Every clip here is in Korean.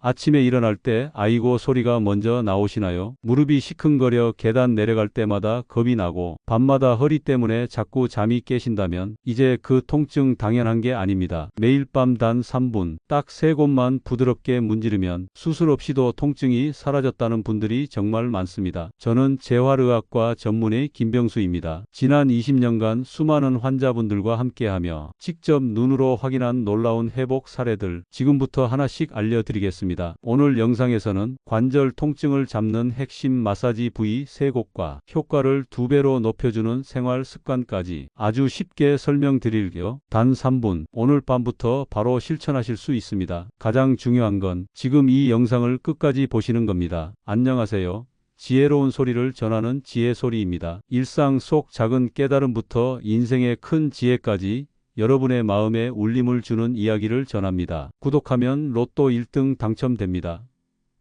아침에 일어날 때 아이고 소리가 먼저 나오시나요? 무릎이 시큰거려 계단 내려갈 때마다 겁이 나고 밤마다 허리 때문에 자꾸 잠이 깨신다면 이제 그 통증 당연한 게 아닙니다. 매일 밤 단 3분 딱 3곳만 부드럽게 문지르면 수술 없이도 통증이 사라졌다는 분들이 정말 많습니다. 저는 재활의학과 전문의 김병수입니다. 지난 20년간 수많은 환자분들과 함께하며 직접 눈으로 확인한 놀라운 회복 사례들 지금부터 하나씩 알려드리겠습니다. 오늘 영상에서는 관절 통증을 잡는 핵심 마사지 부위 3곳과 효과를 2배로 높여주는 생활 습관까지 아주 쉽게 설명드릴게요. 단 3분 오늘 밤부터 바로 실천하실 수 있습니다. 가장 중요한 건 지금 이 영상을 끝까지 보시는 겁니다. 안녕하세요. 지혜로운 소리를 전하는 지혜소리입니다. 일상 속 작은 깨달음부터 인생의 큰 지혜까지 여러분의 마음에 울림을 주는 이야기를 전합니다. 구독하면 로또 1등 당첨됩니다.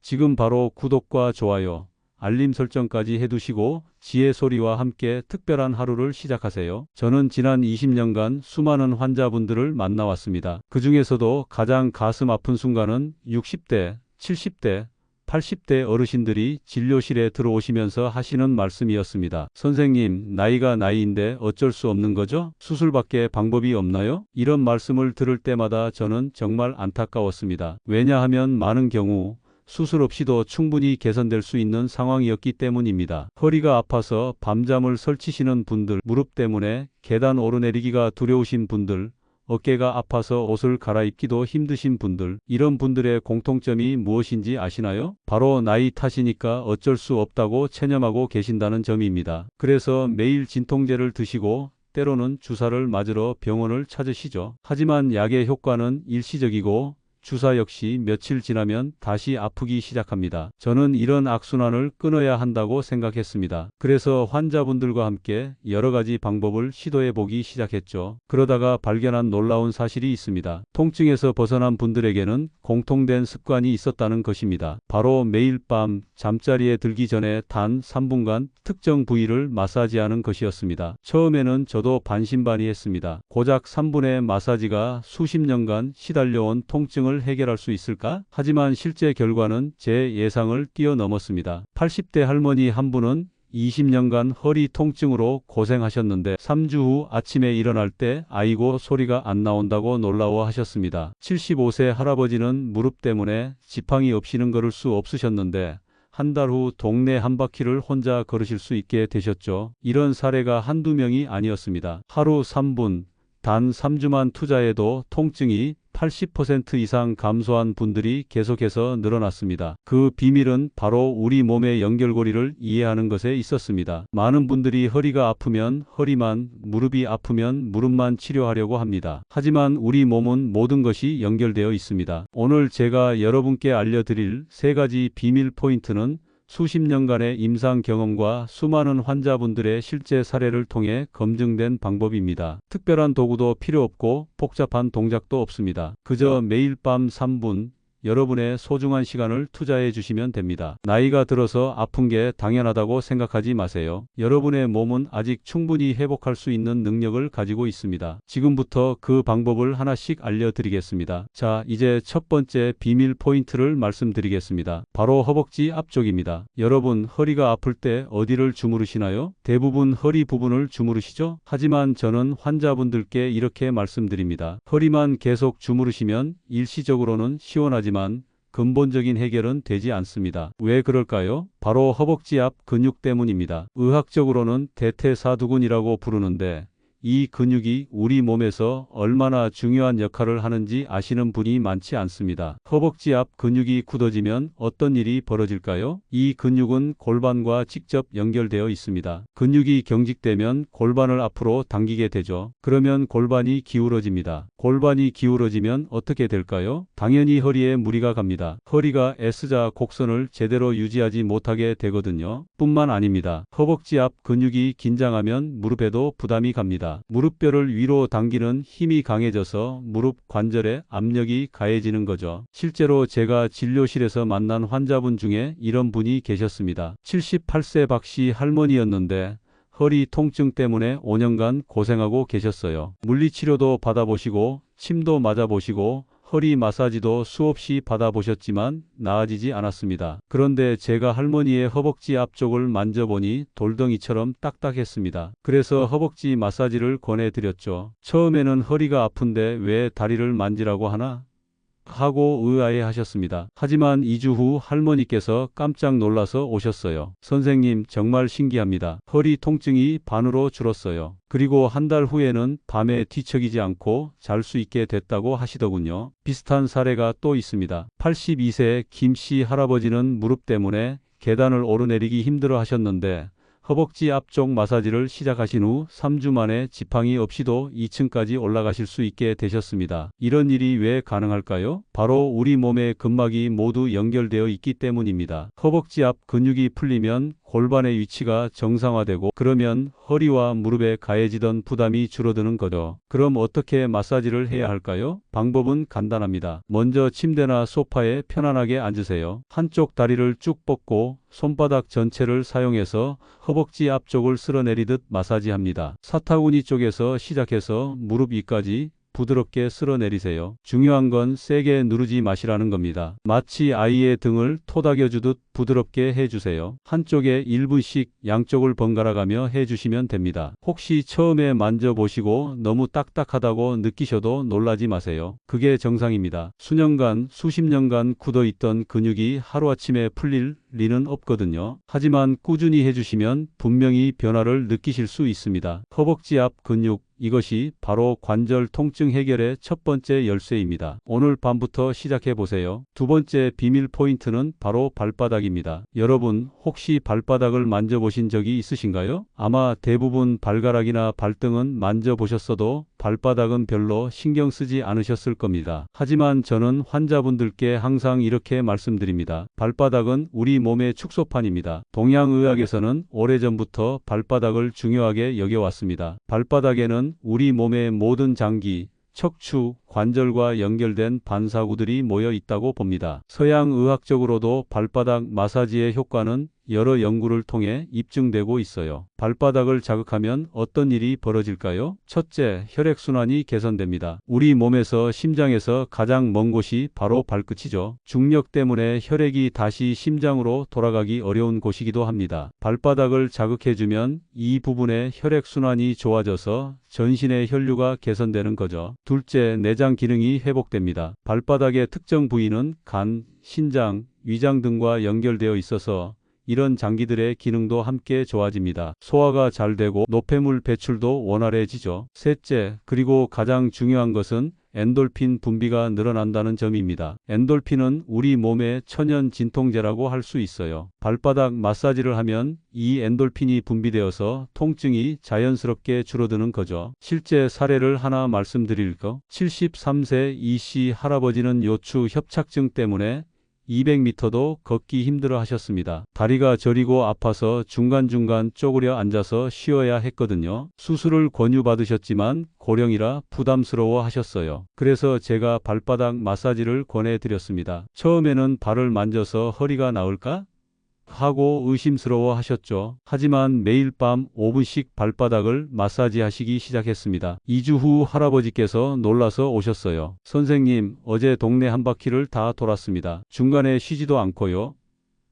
지금 바로 구독과 좋아요, 알림 설정까지 해두시고 지혜소리와 함께 특별한 하루를 시작하세요. 저는 지난 20년간 수많은 환자분들을 만나왔습니다. 그 중에서도 가장 가슴 아픈 순간은 60대, 70대, 80대 어르신들이 진료실에 들어오시면서 하시는 말씀이었습니다. 선생님, 나이가 나이인데 어쩔 수 없는 거죠? 수술밖에 방법이 없나요? 이런 말씀을 들을 때마다 저는 정말 안타까웠습니다. 왜냐하면 많은 경우 수술 없이도 충분히 개선될 수 있는 상황이었기 때문입니다. 허리가 아파서 밤잠을 설치시는 분들, 무릎 때문에 계단 오르내리기가 두려우신 분들, 어깨가 아파서 옷을 갈아입기도 힘드신 분들, 이런 분들의 공통점이 무엇인지 아시나요? 바로 나이 탓이니까 어쩔 수 없다고 체념하고 계신다는 점입니다. 그래서 매일 진통제를 드시고 때로는 주사를 맞으러 병원을 찾으시죠. 하지만 약의 효과는 일시적이고 주사 역시 며칠 지나면 다시 아프기 시작합니다. 저는 이런 악순환을 끊어야 한다고 생각했습니다. 그래서 환자분들과 함께 여러 가지 방법을 시도해 보기 시작했죠. 그러다가 발견한 놀라운 사실이 있습니다. 통증에서 벗어난 분들에게는 공통된 습관이 있었다는 것입니다. 바로 매일 밤 잠자리에 들기 전에 단 3분간 특정 부위를 마사지하는 것이었습니다. 처음에는 저도 반신반의했습니다. 고작 3분의 마사지가 수십 년간 시달려온 통증을 해결할 수 있을까? 하지만 실제 결과는 제 예상을 뛰어넘었습니다. 80대 할머니 한 분은 20년간 허리 통증으로 고생하셨는데 3주 후 아침에 일어날 때 아이고 소리가 안 나온다고 놀라워하셨습니다. 75세 할아버지는 무릎 때문에 지팡이 없이는 걸을 수 없으셨는데 한 달 후 동네 한 바퀴를 혼자 걸으실 수 있게 되셨죠. 이런 사례가 한두 명이 아니었습니다. 하루 3분, 단 3주만 투자해도 통증이 80% 이상 감소한 분들이 계속해서 늘어났습니다. 그 비밀은 바로 우리 몸의 연결고리를 이해하는 것에 있었습니다. 많은 분들이 허리가 아프면 허리만, 무릎이 아프면 무릎만 치료하려고 합니다. 하지만 우리 몸은 모든 것이 연결되어 있습니다. 오늘 제가 여러분께 알려드릴 3가지 비밀 포인트는 수십 년간의 임상 경험과 수많은 환자분들의 실제 사례를 통해 검증된 방법입니다. 특별한 도구도 필요 없고 복잡한 동작도 없습니다. 그저 매일 밤 3분 여러분의 소중한 시간을 투자해 주시면 됩니다. 나이가 들어서 아픈 게 당연하다고 생각하지 마세요. 여러분의 몸은 아직 충분히 회복할 수 있는 능력을 가지고 있습니다. 지금부터 그 방법을 하나씩 알려드리겠습니다. 자, 이제 첫 번째 비밀 포인트를 말씀드리겠습니다. 바로 허벅지 앞쪽입니다. 여러분, 허리가 아플 때 어디를 주무르시나요? 대부분 허리 부분을 주무르시죠? 하지만 저는 환자분들께 이렇게 말씀드립니다. 허리만 계속 주무르시면 일시적으로는 시원하지만 근본적인 해결은 되지 않습니다. 왜 그럴까요? 바로 허벅지 앞 근육 때문입니다. 의학적으로는 대퇴사두근이라고 부르는데 이 근육이 우리 몸에서 얼마나 중요한 역할을 하는지 아시는 분이 많지 않습니다. 허벅지 앞 근육이 굳어지면 어떤 일이 벌어질까요? 이 근육은 골반과 직접 연결되어 있습니다. 근육이 경직되면 골반을 앞으로 당기게 되죠. 그러면 골반이 기울어집니다. 골반이 기울어지면 어떻게 될까요? 당연히 허리에 무리가 갑니다. 허리가 S자 곡선을 제대로 유지하지 못하게 되거든요. 뿐만 아닙니다. 허벅지 앞 근육이 긴장하면 무릎에도 부담이 갑니다. 무릎뼈를 위로 당기는 힘이 강해져서 무릎 관절에 압력이 가해지는 거죠. 실제로 제가 진료실에서 만난 환자분 중에 이런 분이 계셨습니다. 78세 박씨 할머니였는데 허리 통증 때문에 5년간 고생하고 계셨어요. 물리치료도 받아보시고 침도 맞아보시고 허리 마사지도 수없이 받아보셨지만 나아지지 않았습니다. 그런데 제가 할머니의 허벅지 앞쪽을 만져보니 돌덩이처럼 딱딱했습니다. 그래서 허벅지 마사지를 권해드렸죠. 처음에는 허리가 아픈데 왜 다리를 만지라고 하나? 하고 의아해하셨습니다. 하지만 2주 후 할머니께서 깜짝 놀라서 오셨어요. 선생님, 정말 신기합니다. 허리 통증이 반으로 줄었어요. 그리고 한 달 후에는 밤에 뒤척이지 않고 잘 수 있게 됐다고 하시더군요. 비슷한 사례가 또 있습니다. 82세 김 씨 할아버지는 무릎 때문에 계단을 오르내리기 힘들어 하셨는데 허벅지 앞쪽 마사지를 시작하신 후 3주 만에 지팡이 없이도 2층까지 올라가실 수 있게 되셨습니다. 이런 일이 왜 가능할까요? 바로 우리 몸의 근막이 모두 연결되어 있기 때문입니다. 허벅지 앞 근육이 풀리면 골반의 위치가 정상화되고 그러면 허리와 무릎에 가해지던 부담이 줄어드는 거죠. 그럼 어떻게 마사지를 해야 할까요? 방법은 간단합니다. 먼저 침대나 소파에 편안하게 앉으세요. 한쪽 다리를 쭉 뻗고 손바닥 전체를 사용해서 허벅지 앞쪽을 쓸어내리듯 마사지합니다. 사타구니 쪽에서 시작해서 무릎 위까지 부드럽게 쓸어내리세요. 중요한 건 세게 누르지 마시라는 겁니다. 마치 아이의 등을 토닥여주듯 부드럽게 해주세요. 한쪽에 1분씩 양쪽을 번갈아가며 해주시면 됩니다. 혹시 처음에 만져보시고 너무 딱딱하다고 느끼셔도 놀라지 마세요. 그게 정상입니다. 수년간, 수십 년간 굳어있던 근육이 하루아침에 풀릴 리는 없거든요. 하지만 꾸준히 해주시면 분명히 변화를 느끼실 수 있습니다. 허벅지 앞 근육, 이것이 바로 관절 통증 해결의 첫 번째 열쇠입니다. 오늘 밤부터 시작해보세요. 두 번째 비밀 포인트는 바로 발바닥입니다. 여러분, 혹시 발바닥을 만져보신 적이 있으신가요? 아마 대부분 발가락이나 발등은 만져보셨어도 발바닥은 별로 신경 쓰지 않으셨을 겁니다. 하지만 저는 환자분들께 항상 이렇게 말씀드립니다. 발바닥은 우리 몸의 축소판입니다. 동양의학에서는 오래전부터 발바닥을 중요하게 여겨왔습니다. 발바닥에는 우리 몸의 모든 장기, 척추, 관절과 연결된 반사구들이 모여 있다고 봅니다. 서양 의학적으로도 발바닥 마사지의 효과는 여러 연구를 통해 입증되고 있어요. 발바닥을 자극하면 어떤 일이 벌어질까요? 첫째, 혈액순환이 개선됩니다. 우리 몸에서 심장에서 가장 먼 곳이 바로 발끝이죠. 중력 때문에 혈액이 다시 심장으로 돌아가기 어려운 곳이기도 합니다. 발바닥을 자극해주면 이 부분의 혈액순환이 좋아져서 전신의 혈류가 개선되는 거죠. 둘째, 내장 기능이 회복됩니다. 발바닥의 특정 부위는 간, 신장, 위장 등과 연결되어 있어서 이런 장기들의 기능도 함께 좋아집니다. 소화가 잘 되고 노폐물 배출도 원활해지죠. 셋째, 그리고 가장 중요한 것은 엔돌핀 분비가 늘어난다는 점입니다. 엔돌핀은 우리 몸의 천연 진통제라고 할 수 있어요. 발바닥 마사지를 하면 이 엔돌핀이 분비되어서 통증이 자연스럽게 줄어드는 거죠. 실제 사례를 하나 말씀드릴까? 73세 이씨 할아버지는 요추 협착증 때문에 200m도 걷기 힘들어 하셨습니다. 다리가 저리고 아파서 중간중간 쪼그려 앉아서 쉬어야 했거든요. 수술을 권유받으셨지만 고령이라 부담스러워 하셨어요. 그래서 제가 발바닥 마사지를 권해드렸습니다. 처음에는 발을 만져서 허리가 나을까? 하고 의심스러워 하셨죠. 하지만 매일 밤 5분씩 발바닥을 마사지하시기 시작했습니다. 2주 후 할아버지께서 놀라서 오셨어요. 선생님, 어제 동네 한 바퀴를 다 돌았습니다. 중간에 쉬지도 않고요.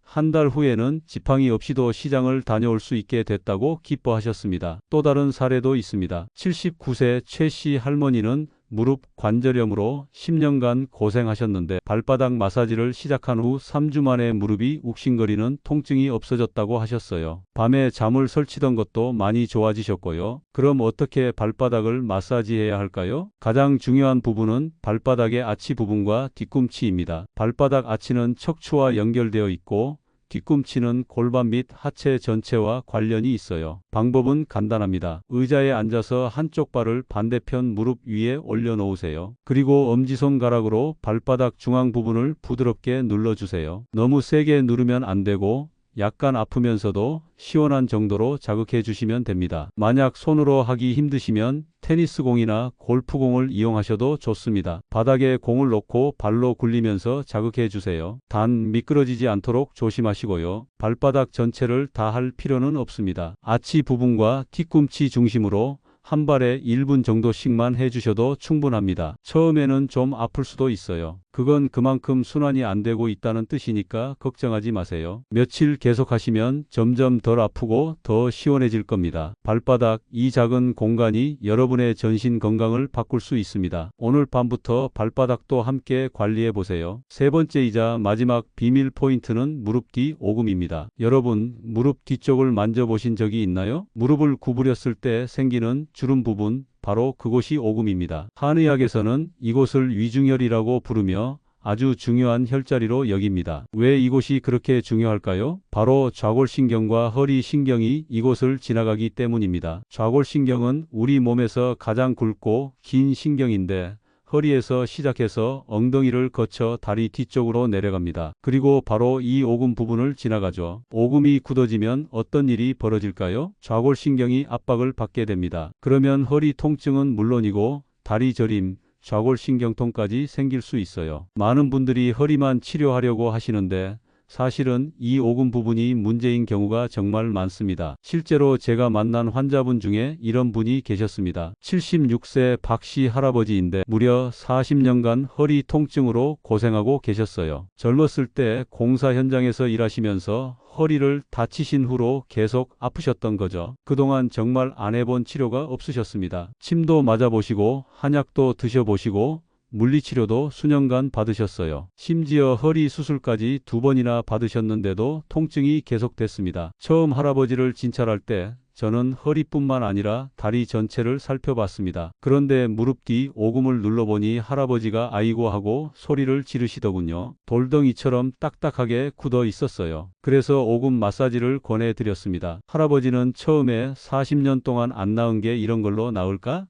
한 달 후에는 지팡이 없이도 시장을 다녀올 수 있게 됐다고 기뻐하셨습니다. 또 다른 사례도 있습니다. 79세 최 씨 할머니는 무릎 관절염으로 10년간 고생하셨는데 발바닥 마사지를 시작한 후 3주 만에 무릎이 욱신거리는 통증이 없어졌다고 하셨어요. 밤에 잠을 설치던 것도 많이 좋아지셨고요. 그럼 어떻게 발바닥을 마사지해야 할까요? 가장 중요한 부분은 발바닥의 아치 부분과 뒤꿈치입니다. 발바닥 아치는 척추와 연결되어 있고 뒤꿈치는 골반 및 하체 전체와 관련이 있어요. 방법은 간단합니다. 의자에 앉아서 한쪽 발을 반대편 무릎 위에 올려놓으세요. 그리고 엄지손가락으로 발바닥 중앙 부분을 부드럽게 눌러주세요. 너무 세게 누르면 안 되고 약간 아프면서도 시원한 정도로 자극해 주시면 됩니다. 만약 손으로 하기 힘드시면 테니스공이나 골프공을 이용하셔도 좋습니다. 바닥에 공을 놓고 발로 굴리면서 자극해 주세요. 단 미끄러지지 않도록 조심하시고요. 발바닥 전체를 다 할 필요는 없습니다. 아치 부분과 뒤꿈치 중심으로 한 발에 1분 정도씩만 해주셔도 충분합니다. 처음에는 좀 아플 수도 있어요. 그건 그만큼 순환이 안 되고 있다는 뜻이니까 걱정하지 마세요. 며칠 계속 하시면 점점 덜 아프고 더 시원해질 겁니다. 발바닥, 이 작은 공간이 여러분의 전신 건강을 바꿀 수 있습니다. 오늘 밤부터 발바닥도 함께 관리해 보세요. 세 번째이자 마지막 비밀 포인트는 무릎 뒤 오금입니다. 여러분, 무릎 뒤쪽을 만져보신 적이 있나요? 무릎을 구부렸을 때 생기는 주름 부분, 바로 그곳이 오금입니다. 한의학에서는 이곳을 위중혈이라고 부르며 아주 중요한 혈자리로 여깁니다. 왜 이곳이 그렇게 중요할까요? 바로 좌골신경과 허리신경이 이곳을 지나가기 때문입니다. 좌골신경은 우리 몸에서 가장 굵고 긴 신경인데 허리에서 시작해서 엉덩이를 거쳐 다리 뒤쪽으로 내려갑니다. 그리고 바로 이 오금 부분을 지나가죠. 오금이 굳어지면 어떤 일이 벌어질까요? 좌골신경이 압박을 받게 됩니다. 그러면 허리 통증은 물론이고 다리 저림, 좌골신경통까지 생길 수 있어요. 많은 분들이 허리만 치료하려고 하시는데 사실은 이 오금 부분이 문제인 경우가 정말 많습니다. 실제로 제가 만난 환자분 중에 이런 분이 계셨습니다. 76세 박씨 할아버지인데 무려 40년간 허리 통증으로 고생하고 계셨어요. 젊었을 때 공사 현장에서 일하시면서 허리를 다치신 후로 계속 아프셨던 거죠. 그동안 정말 안 해본 치료가 없으셨습니다. 침도 맞아보시고 한약도 드셔보시고 물리치료도 수년간 받으셨어요. 심지어 허리 수술까지 2번이나 받으셨는데도 통증이 계속됐습니다. 처음 할아버지를 진찰할 때 저는 허리뿐만 아니라 다리 전체를 살펴봤습니다. 그런데 무릎 뒤 오금을 눌러보니 할아버지가 아이고 하고 소리를 지르시더군요. 돌덩이처럼 딱딱하게 굳어 있었어요. 그래서 오금 마사지를 권해드렸습니다. 할아버지는 처음에 40년 동안 안 나은 게 이런 걸로 나을까?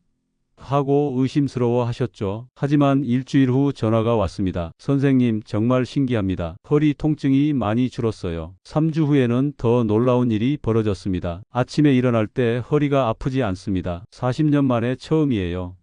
하고 의심스러워 하셨죠. 하지만 일주일 후 전화가 왔습니다. 선생님, 정말 신기합니다. 허리 통증이 많이 줄었어요. 3주 후에는 더 놀라운 일이 벌어졌습니다. 아침에 일어날 때 허리가 아프지 않습니다. 40년 만에 처음이에요.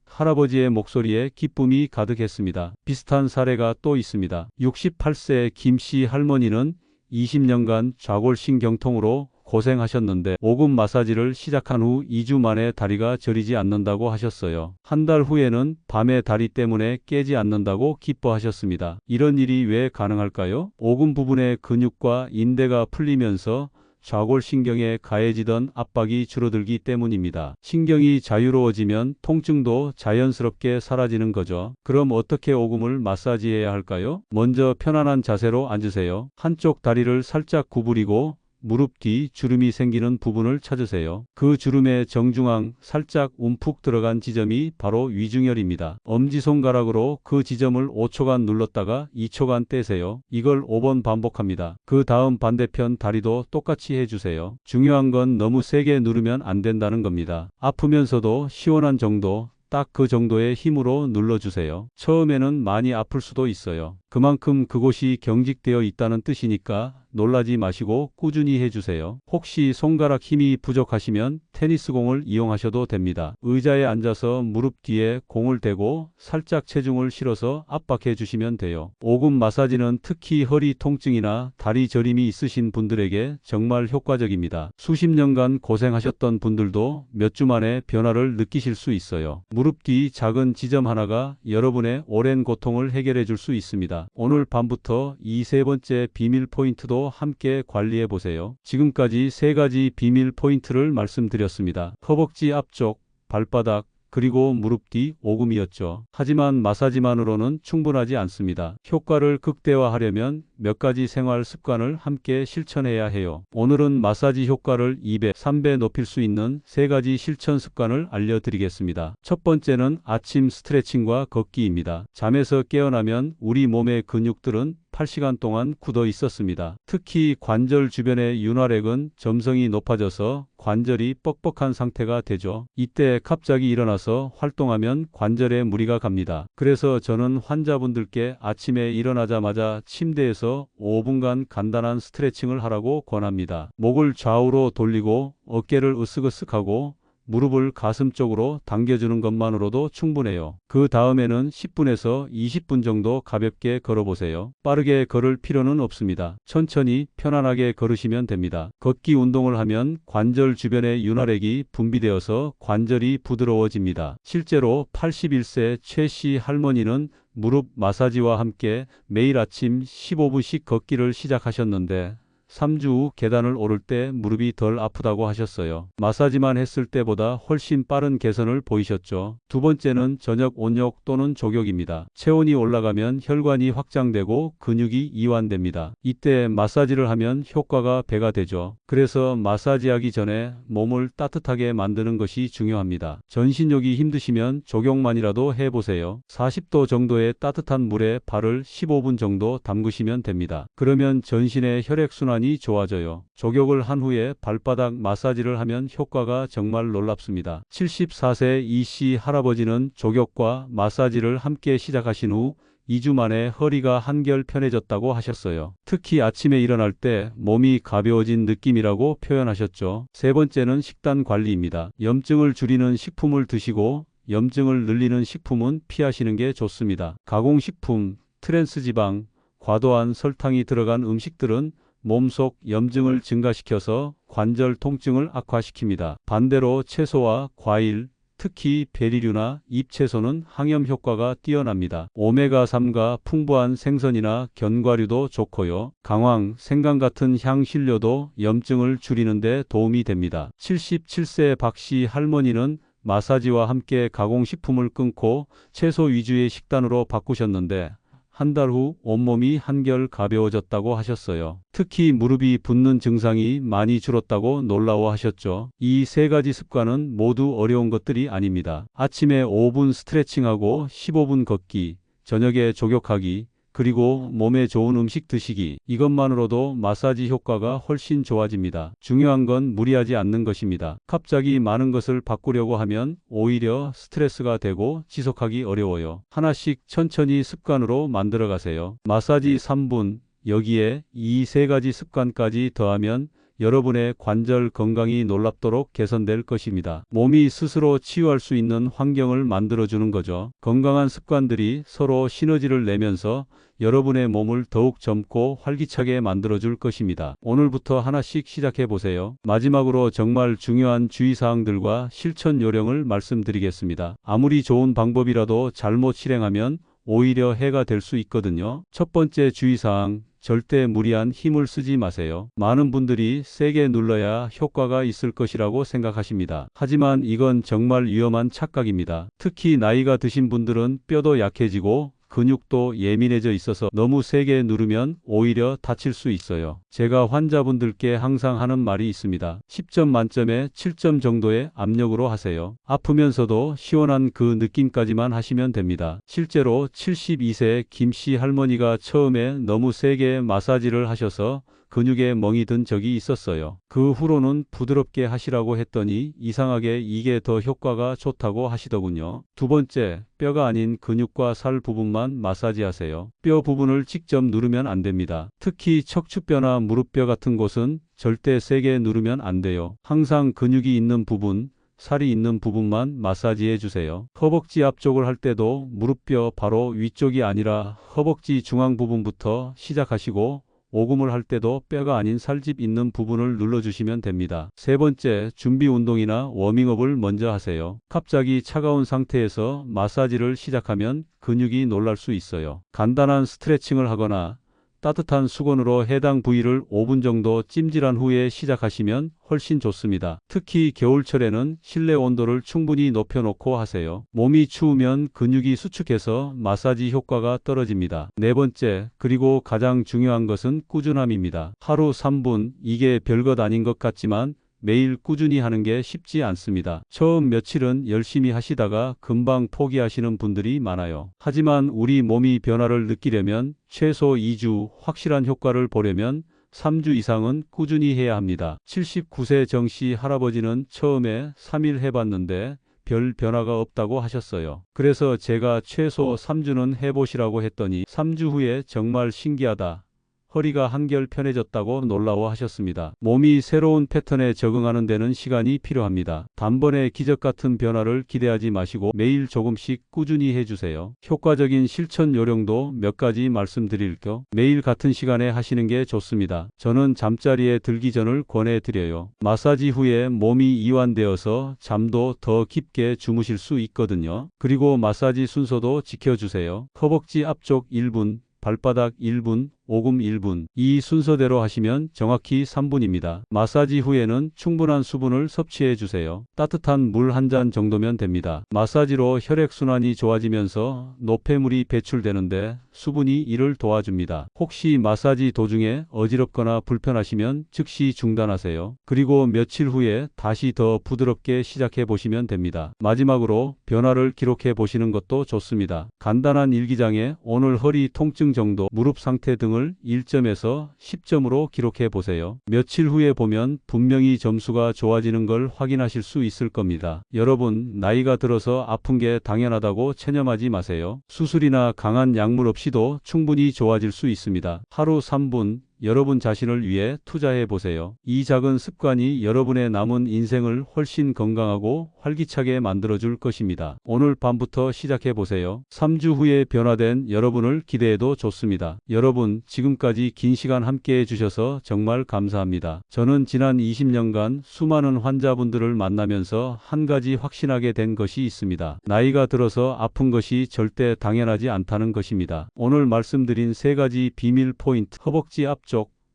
할아버지의 목소리에 기쁨이 가득했습니다. 비슷한 사례가 또 있습니다. 68세 김씨 할머니는 20년간 좌골신경통으로 고생하셨는데 오금 마사지를 시작한 후 2주 만에 다리가 저리지 않는다고 하셨어요. 한 달 후에는 밤에 다리 때문에 깨지 않는다고 기뻐하셨습니다. 이런 일이 왜 가능할까요? 오금 부분의 근육과 인대가 풀리면서 좌골신경에 가해지던 압박이 줄어들기 때문입니다. 신경이 자유로워지면 통증도 자연스럽게 사라지는 거죠. 그럼 어떻게 오금을 마사지해야 할까요? 먼저 편안한 자세로 앉으세요. 한쪽 다리를 살짝 구부리고 무릎 뒤 주름이 생기는 부분을 찾으세요. 그 주름의 정중앙 살짝 움푹 들어간 지점이 바로 위중혈입니다. 엄지손가락으로 그 지점을 5초간 눌렀다가 2초간 떼세요. 이걸 5번 반복합니다. 그 다음 반대편 다리도 똑같이 해주세요. 중요한 건 너무 세게 누르면 안 된다는 겁니다. 아프면서도 시원한 정도, 딱 그 정도의 힘으로 눌러주세요. 처음에는 많이 아플 수도 있어요. 그만큼 그곳이 경직되어 있다는 뜻이니까 놀라지 마시고 꾸준히 해주세요. 혹시 손가락 힘이 부족하시면 테니스공을 이용하셔도 됩니다. 의자에 앉아서 무릎 뒤에 공을 대고 살짝 체중을 실어서 압박해 주시면 돼요. 오금 마사지는 특히 허리 통증이나 다리 저림이 있으신 분들에게 정말 효과적입니다. 수십 년간 고생하셨던 분들도 몇 주 만에 변화를 느끼실 수 있어요. 무릎 뒤 작은 지점 하나가 여러분의 오랜 고통을 해결해 줄 수 있습니다. 오늘 밤부터 이 세 번째 비밀 포인트도 함께 관리해 보세요. 지금까지 3가지 비밀 포인트를 말씀드렸습니다. 허벅지 앞쪽, 발바닥, 그리고 무릎 뒤 오금이었죠. 하지만 마사지만으로는 충분하지 않습니다. 효과를 극대화하려면 몇 가지 생활 습관을 함께 실천해야 해요. 오늘은 마사지 효과를 2배, 3배 높일 수 있는 3가지 실천 습관을 알려드리겠습니다. 첫 번째는 아침 스트레칭과 걷기입니다. 잠에서 깨어나면 우리 몸의 근육들은 8시간 동안 굳어 있었습니다. 특히 관절 주변의 윤활액은 점성이 높아져서 관절이 뻑뻑한 상태가 되죠. 이때 갑자기 일어나서 활동하면 관절에 무리가 갑니다. 그래서 저는 환자분들께 아침에 일어나자마자 침대에서 5분간 간단한 스트레칭을 하라고 권합니다. 목을 좌우로 돌리고 어깨를 으쓱으쓱하고 무릎을 가슴 쪽으로 당겨주는 것만으로도 충분해요. 그 다음에는 10분에서 20분 정도 가볍게 걸어보세요. 빠르게 걸을 필요는 없습니다. 천천히 편안하게 걸으시면 됩니다. 걷기 운동을 하면 관절 주변에 윤활액이 분비되어서 관절이 부드러워집니다. 실제로 81세 최 씨 할머니는 무릎 마사지와 함께 매일 아침 15분씩 걷기를 시작하셨는데 3주 후 계단을 오를 때 무릎이 덜 아프다고 하셨어요. 마사지만 했을 때보다 훨씬 빠른 개선을 보이셨죠. 두 번째는 저녁 온욕 또는 족욕입니다. 체온이 올라가면 혈관이 확장되고 근육이 이완됩니다. 이때 마사지를 하면 효과가 배가 되죠. 그래서 마사지하기 전에 몸을 따뜻하게 만드는 것이 중요합니다. 전신욕이 힘드시면 족욕만이라도 해보세요. 40도 정도의 따뜻한 물에 발을 15분 정도 담그시면 됩니다. 그러면 전신의 혈액순환이 좋아져요. 족욕을 한 후에 발바닥 마사지를 하면 효과가 정말 놀랍습니다. 74세 이 씨 할아버지는 족욕과 마사지를 함께 시작하신 후 2주 만에 허리가 한결 편해졌다고 하셨어요. 특히 아침에 일어날 때 몸이 가벼워진 느낌이라고 표현하셨죠. 세 번째는 식단 관리입니다. 염증을 줄이는 식품을 드시고 염증을 늘리는 식품은 피하시는 게 좋습니다. 가공식품, 트랜스지방, 과도한 설탕이 들어간 음식들은 몸속 염증을 증가시켜서 관절 통증을 악화시킵니다. 반대로 채소와 과일, 특히 베리류나 잎채소는 항염 효과가 뛰어납니다. 오메가3가 풍부한 생선이나 견과류도 좋고요. 강황, 생강 같은 향신료도 염증을 줄이는 데 도움이 됩니다. 77세 박 씨 할머니는 마사지와 함께 가공식품을 끊고 채소 위주의 식단으로 바꾸셨는데 한 달 후 온몸이 한결 가벼워졌다고 하셨어요. 특히 무릎이 붓는 증상이 많이 줄었다고 놀라워하셨죠. 이 세 가지 습관은 모두 어려운 것들이 아닙니다. 아침에 5분 스트레칭하고 15분 걷기, 저녁에 족욕하기, 그리고 몸에 좋은 음식 드시기, 이것만으로도 마사지 효과가 훨씬 좋아집니다. 중요한 건 무리하지 않는 것입니다. 갑자기 많은 것을 바꾸려고 하면 오히려 스트레스가 되고 지속하기 어려워요. 하나씩 천천히 습관으로 만들어 가세요. 마사지 3분, 여기에 이 세 가지 습관까지 더하면 여러분의 관절 건강이 놀랍도록 개선될 것입니다. 몸이 스스로 치유할 수 있는 환경을 만들어주는 거죠. 건강한 습관들이 서로 시너지를 내면서 여러분의 몸을 더욱 젊고 활기차게 만들어줄 것입니다. 오늘부터 하나씩 시작해 보세요. 마지막으로 정말 중요한 주의사항들과 실천 요령을 말씀드리겠습니다. 아무리 좋은 방법이라도 잘못 실행하면 오히려 해가 될 수 있거든요. 첫 번째 주의사항, 절대 무리한 힘을 쓰지 마세요. 많은 분들이 세게 눌러야 효과가 있을 것이라고 생각하십니다. 하지만 이건 정말 위험한 착각입니다. 특히 나이가 드신 분들은 뼈도 약해지고 근육도 예민해져 있어서 너무 세게 누르면 오히려 다칠 수 있어요. 제가 환자분들께 항상 하는 말이 있습니다. 10점 만점에 7점 정도의 압력으로 하세요. 아프면서도 시원한 그 느낌까지만 하시면 됩니다. 실제로 72세 김 씨 할머니가 처음에 너무 세게 마사지를 하셔서 근육에 멍이 든 적이 있었어요. 그 후로는 부드럽게 하시라고 했더니 이상하게 이게 더 효과가 좋다고 하시더군요. 두 번째, 뼈가 아닌 근육과 살 부분만 마사지하세요. 뼈 부분을 직접 누르면 안 됩니다. 특히 척추뼈나 무릎뼈 같은 곳은 절대 세게 누르면 안 돼요. 항상 근육이 있는 부분, 살이 있는 부분만 마사지해 주세요. 허벅지 앞쪽을 할 때도 무릎뼈 바로 위쪽이 아니라 허벅지 중앙 부분부터 시작하시고 오금을 할 때도 뼈가 아닌 살집 있는 부분을 눌러주시면 됩니다. 세 번째, 준비 운동이나 워밍업을 먼저 하세요. 갑자기 차가운 상태에서 마사지를 시작하면 근육이 놀랄 수 있어요. 간단한 스트레칭을 하거나 따뜻한 수건으로 해당 부위를 5분 정도 찜질한 후에 시작하시면 훨씬 좋습니다. 특히 겨울철에는 실내 온도를 충분히 높여놓고 하세요. 몸이 추우면 근육이 수축해서 마사지 효과가 떨어집니다. 네 번째, 그리고 가장 중요한 것은 꾸준함입니다. 하루 3분, 이게 별것 아닌 것 같지만 매일 꾸준히 하는 게 쉽지 않습니다. 처음 며칠은 열심히 하시다가 금방 포기하시는 분들이 많아요. 하지만 우리 몸이 변화를 느끼려면 최소 2주, 확실한 효과를 보려면 3주 이상은 꾸준히 해야 합니다. 79세 정 씨 할아버지는 처음에 3일 해봤는데 별 변화가 없다고 하셨어요. 그래서 제가 최소 3주는 해보시라고 했더니 3주 후에 정말 신기하다, 허리가 한결 편해졌다고 놀라워하셨습니다. 몸이 새로운 패턴에 적응하는 데는 시간이 필요합니다. 단번에 기적 같은 변화를 기대하지 마시고 매일 조금씩 꾸준히 해주세요. 효과적인 실천 요령도 몇 가지 말씀드릴게요. 매일 같은 시간에 하시는 게 좋습니다. 저는 잠자리에 들기 전을 권해드려요. 마사지 후에 몸이 이완되어서 잠도 더 깊게 주무실 수 있거든요. 그리고 마사지 순서도 지켜주세요. 허벅지 앞쪽 1분, 발바닥 1분, 오금 1분. 이 순서대로 하시면 정확히 3분입니다. 마사지 후에는 충분한 수분을 섭취해 주세요. 따뜻한 물 한 잔 정도면 됩니다. 마사지로 혈액순환이 좋아지면서 노폐물이 배출되는데 수분이 이를 도와줍니다. 혹시 마사지 도중에 어지럽거나 불편하시면 즉시 중단하세요. 그리고 며칠 후에 다시 더 부드럽게 시작해 보시면 됩니다. 마지막으로 변화를 기록해 보시는 것도 좋습니다. 간단한 일기장에 오늘 허리 통증 정도, 무릎 상태 등을 1점에서 10점으로 기록해 보세요. 며칠 후에 보면 분명히 점수가 좋아지는 걸 확인하실 수 있을 겁니다. 여러분, 나이가 들어서 아픈 게 당연하다고 체념하지 마세요. 수술이나 강한 약물 없이도 충분히 좋아질 수 있습니다. 하루 3분 여러분 자신을 위해 투자해 보세요. 이 작은 습관이 여러분의 남은 인생을 훨씬 건강하고 활기차게 만들어줄 것입니다. 오늘 밤부터 시작해 보세요. 3주 후에 변화된 여러분을 기대해도 좋습니다. 여러분, 지금까지 긴 시간 함께 해주셔서 정말 감사합니다. 저는 지난 20년간 수많은 환자분들을 만나면서 한 가지 확신하게 된 것이 있습니다. 나이가 들어서 아픈 것이 절대 당연하지 않다는 것입니다. 오늘 말씀드린 3가지 비밀 포인트, 허벅지 앞쪽,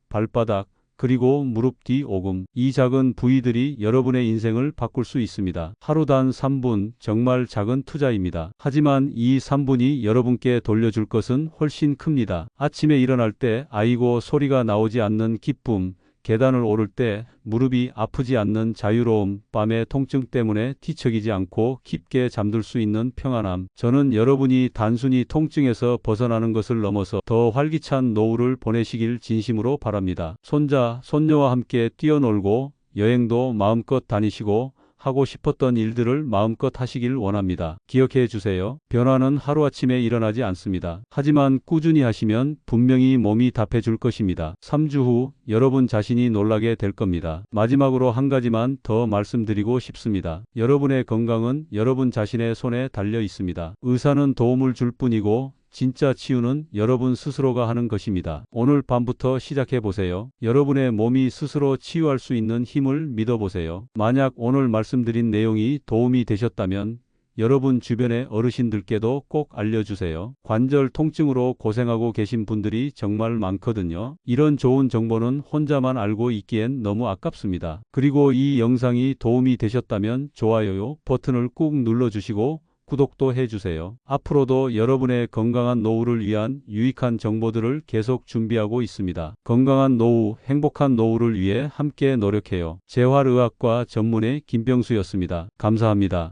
발바닥, 그리고 무릎 뒤 오금. 이 작은 부위들이 여러분의 인생을 바꿀 수 있습니다. 하루 단 3분, 정말 작은 투자입니다. 하지만 이 3분이 여러분께 돌려줄 것은 훨씬 큽니다. 아침에 일어날 때 아이고 소리가 나오지 않는 기쁨, 계단을 오를 때 무릎이 아프지 않는 자유로움, 밤의 통증 때문에 뒤척이지 않고 깊게 잠들 수 있는 평안함. 저는 여러분이 단순히 통증에서 벗어나는 것을 넘어서 더 활기찬 노후를 보내시길 진심으로 바랍니다. 손자, 손녀와 함께 뛰어놀고 여행도 마음껏 다니시고 하고 싶었던 일들을 마음껏 하시길 원합니다. 기억해 주세요. 변화는 하루아침에 일어나지 않습니다. 하지만 꾸준히 하시면 분명히 몸이 답해 줄 것입니다. 3주 후 여러분 자신이 놀라게 될 겁니다. 마지막으로 한 가지만 더 말씀드리고 싶습니다. 여러분의 건강은 여러분 자신의 손에 달려 있습니다. 의사는 도움을 줄 뿐이고 진짜 치유는 여러분 스스로가 하는 것입니다. 오늘 밤부터 시작해 보세요. 여러분의 몸이 스스로 치유할 수 있는 힘을 믿어보세요. 만약 오늘 말씀드린 내용이 도움이 되셨다면 여러분 주변의 어르신들께도 꼭 알려주세요. 관절 통증으로 고생하고 계신 분들이 정말 많거든요. 이런 좋은 정보는 혼자만 알고 있기엔 너무 아깝습니다. 그리고 이 영상이 도움이 되셨다면 좋아요 버튼을 꾹 눌러주시고 구독도 해주세요. 앞으로도 여러분의 건강한 노후를 위한 유익한 정보들을 계속 준비하고 있습니다. 건강한 노후, 행복한 노후를 위해 함께 노력해요. 재활의학과 전문의 김병수였습니다. 감사합니다.